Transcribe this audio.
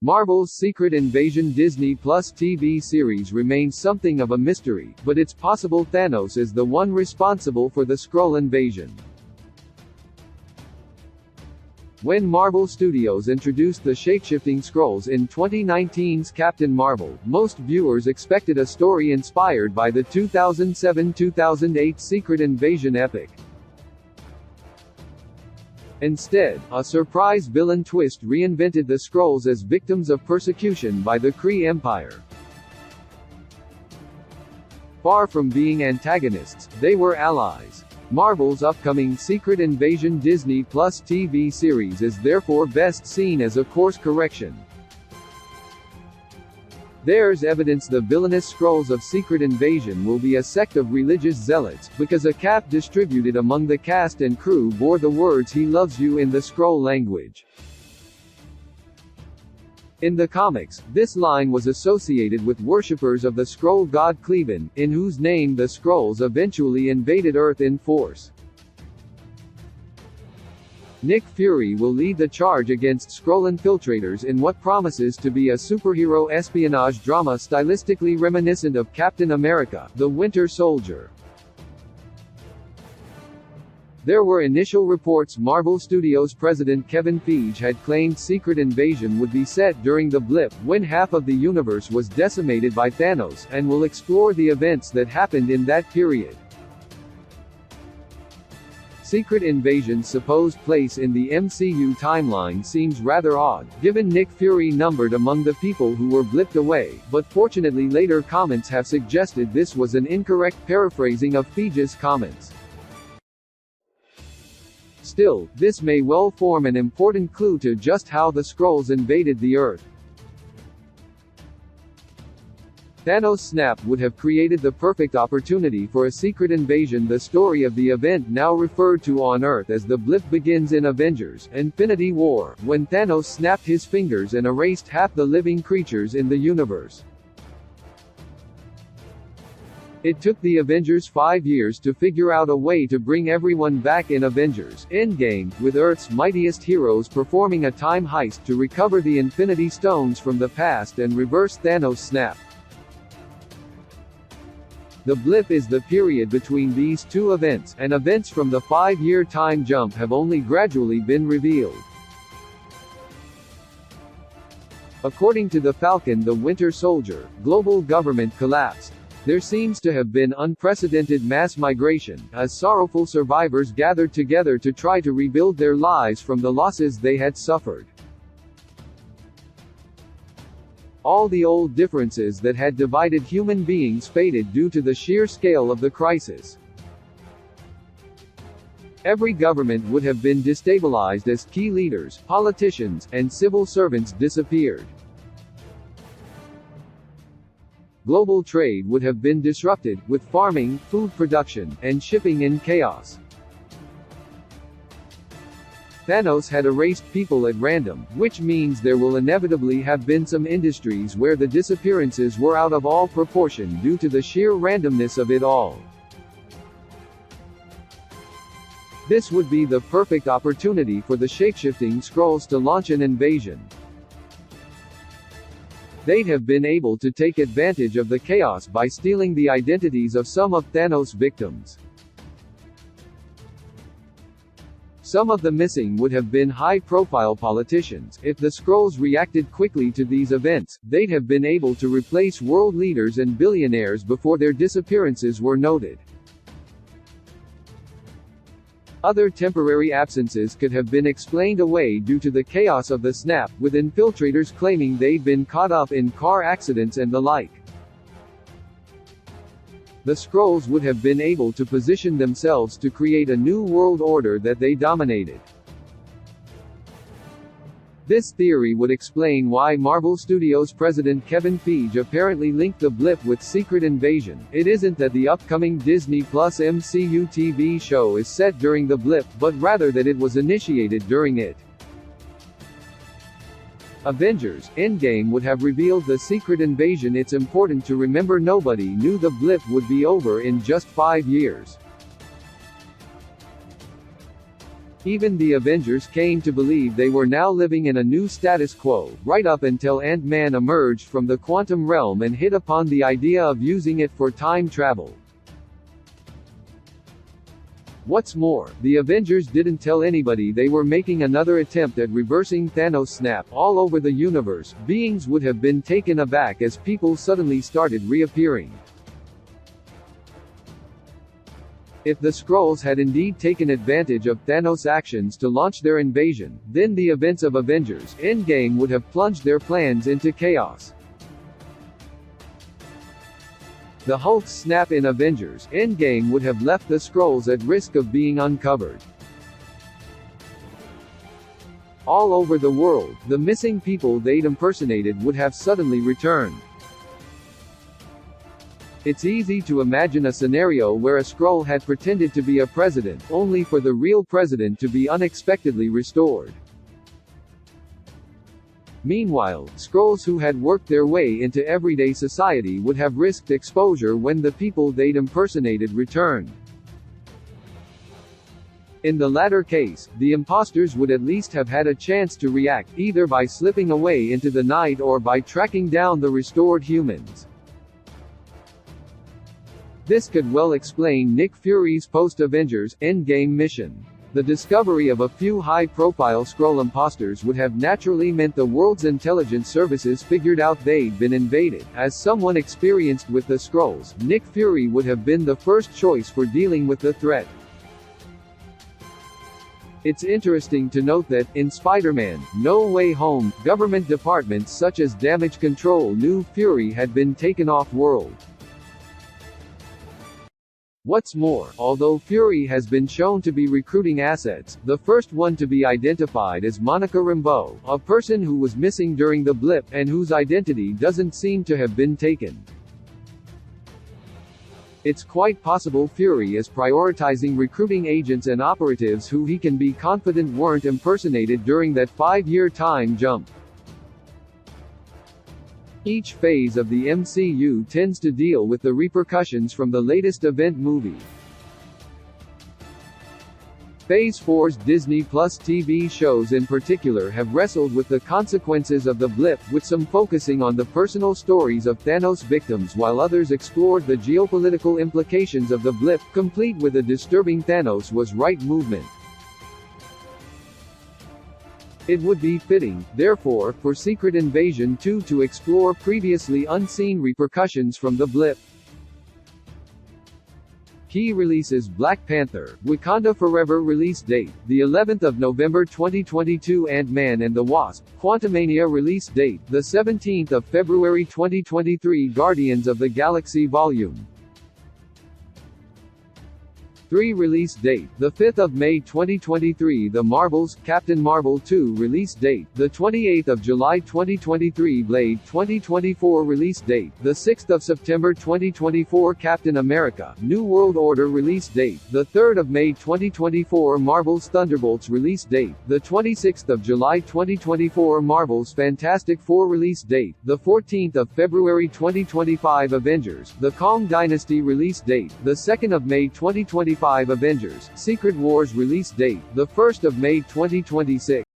Marvel's Secret Invasion Disney Plus TV series remains something of a mystery, but it's possible Thanos is the one responsible for the Skrull invasion. When Marvel Studios introduced the shapeshifting Skrulls in 2019's Captain Marvel, most viewers expected a story inspired by the 2007-2008 Secret Invasion epic. Instead, a surprise villain twist reinvented the Skrulls as victims of persecution by the Kree Empire. Far from being antagonists, they were allies. Marvel's upcoming Secret Invasion Disney Plus TV series is therefore best seen as a course correction. There's evidence the villainous Skrulls of Secret Invasion will be a sect of religious zealots, because a cap distributed among the cast and crew bore the words "He loves you" in the Skrull language. In the comics, this line was associated with worshippers of the Skrull god Cleven, in whose name the Skrulls eventually invaded Earth in force. Nick Fury will lead the charge against Skrull infiltrators in what promises to be a superhero espionage drama stylistically reminiscent of Captain America: The Winter Soldier. There were initial reports Marvel Studios president Kevin Feige had claimed Secret Invasion would be set during the blip when half of the universe was decimated by Thanos, and will explore the events that happened in that period. Secret Invasion's supposed place in the MCU timeline seems rather odd, given Nick Fury numbered among the people who were blipped away, but fortunately later comments have suggested this was an incorrect paraphrasing of Feige's comments. Still, this may well form an important clue to just how the Skrulls invaded the Earth. Thanos' snap would have created the perfect opportunity for a secret invasion. The story of the event now referred to on Earth as the blip begins in Avengers: Infinity War, when Thanos snapped his fingers and erased half the living creatures in the universe. It took the Avengers 5 years to figure out a way to bring everyone back in Avengers: Endgame, with Earth's mightiest heroes performing a time heist to recover the Infinity Stones from the past and reverse Thanos' snap. The blip is the period between these two events, and events from the 5-year time jump have only gradually been revealed. According to the Falcon the Winter Soldier, global government collapsed. There seems to have been unprecedented mass migration, as sorrowful survivors gathered together to try to rebuild their lives from the losses they had suffered. All the old differences that had divided human beings faded due to the sheer scale of the crisis. Every government would have been destabilized as key leaders, politicians, and civil servants disappeared. Global trade would have been disrupted, with farming, food production, and shipping in chaos. Thanos had erased people at random, which means there will inevitably have been some industries where the disappearances were out of all proportion due to the sheer randomness of it all. This would be the perfect opportunity for the shapeshifting Skrulls to launch an invasion. They'd have been able to take advantage of the chaos by stealing the identities of some of Thanos' victims. Some of the missing would have been high-profile politicians. If the Skrulls reacted quickly to these events, they'd have been able to replace world leaders and billionaires before their disappearances were noted. Other temporary absences could have been explained away due to the chaos of the snap, with infiltrators claiming they'd been caught up in car accidents and the like. The Skrulls would have been able to position themselves to create a new world order that they dominated. This theory would explain why Marvel Studios president Kevin Feige apparently linked the blip with Secret Invasion. It isn't that the upcoming Disney Plus MCU TV show is set during the blip, but rather that it was initiated during it. Avengers: Endgame would have revealed the Secret Invasion. It's important to remember nobody knew the blip would be over in just 5 years. Even the Avengers came to believe they were now living in a new status quo, right up until Ant-Man emerged from the quantum realm and hit upon the idea of using it for time travel. What's more, the Avengers didn't tell anybody they were making another attempt at reversing Thanos' snap. All over the universe, beings would have been taken aback as people suddenly started reappearing. If the Skrulls had indeed taken advantage of Thanos' actions to launch their invasion, then the events of Avengers: Endgame would have plunged their plans into chaos. The Hulk's snap in Avengers: Endgame would have left the Skrulls at risk of being uncovered. All over the world, the missing people they'd impersonated would have suddenly returned. It's easy to imagine a scenario where a Skrull had pretended to be a president, only for the real president to be unexpectedly restored. Meanwhile, Skrulls who had worked their way into everyday society would have risked exposure when the people they'd impersonated returned. In the latter case, the imposters would at least have had a chance to react, either by slipping away into the night or by tracking down the restored humans. This could well explain Nick Fury's post-Avengers Endgame mission. The discovery of a few high-profile Skrull imposters would have naturally meant the world's intelligence services figured out they'd been invaded. As someone experienced with the Skrulls, Nick Fury would have been the first choice for dealing with the threat. It's interesting to note that, in Spider-Man: No Way Home, government departments such as Damage Control knew Fury had been taken off-world. What's more, although Fury has been shown to be recruiting assets, the first one to be identified is Monica Rambeau, a person who was missing during the blip, and whose identity doesn't seem to have been taken. It's quite possible Fury is prioritizing recruiting agents and operatives who he can be confident weren't impersonated during that 5-year time jump. Each phase of the MCU tends to deal with the repercussions from the latest event movie. Phase 4's Disney Plus TV shows in particular have wrestled with the consequences of the blip, with some focusing on the personal stories of Thanos victims while others explored the geopolitical implications of the blip, complete with a disturbing Thanos was right movement. It would be fitting, therefore, for Secret Invasion 2 to explore previously unseen repercussions from the blip. Key releases: Black Panther: Wakanda Forever release date, the 11th of November 2022. Ant-Man and the Wasp: Quantumania release date, the 17th of February 2023. Guardians of the Galaxy Volume 3 release date, the 5th of May 2023. The Marvels: Captain Marvel 2 release date, the 28th of July 2023. Blade 2024 release date, the 6th of September 2024. Captain America: New World Order release date, the 3rd of May 2024. Marvel's Thunderbolts release date, the 26th of July 2024. Marvel's Fantastic Four release date, the 14th of February 2025. Avengers: The Kang Dynasty release date, the 2nd of May 2025. Avengers: Secret Wars release date, the 1st of May 2026.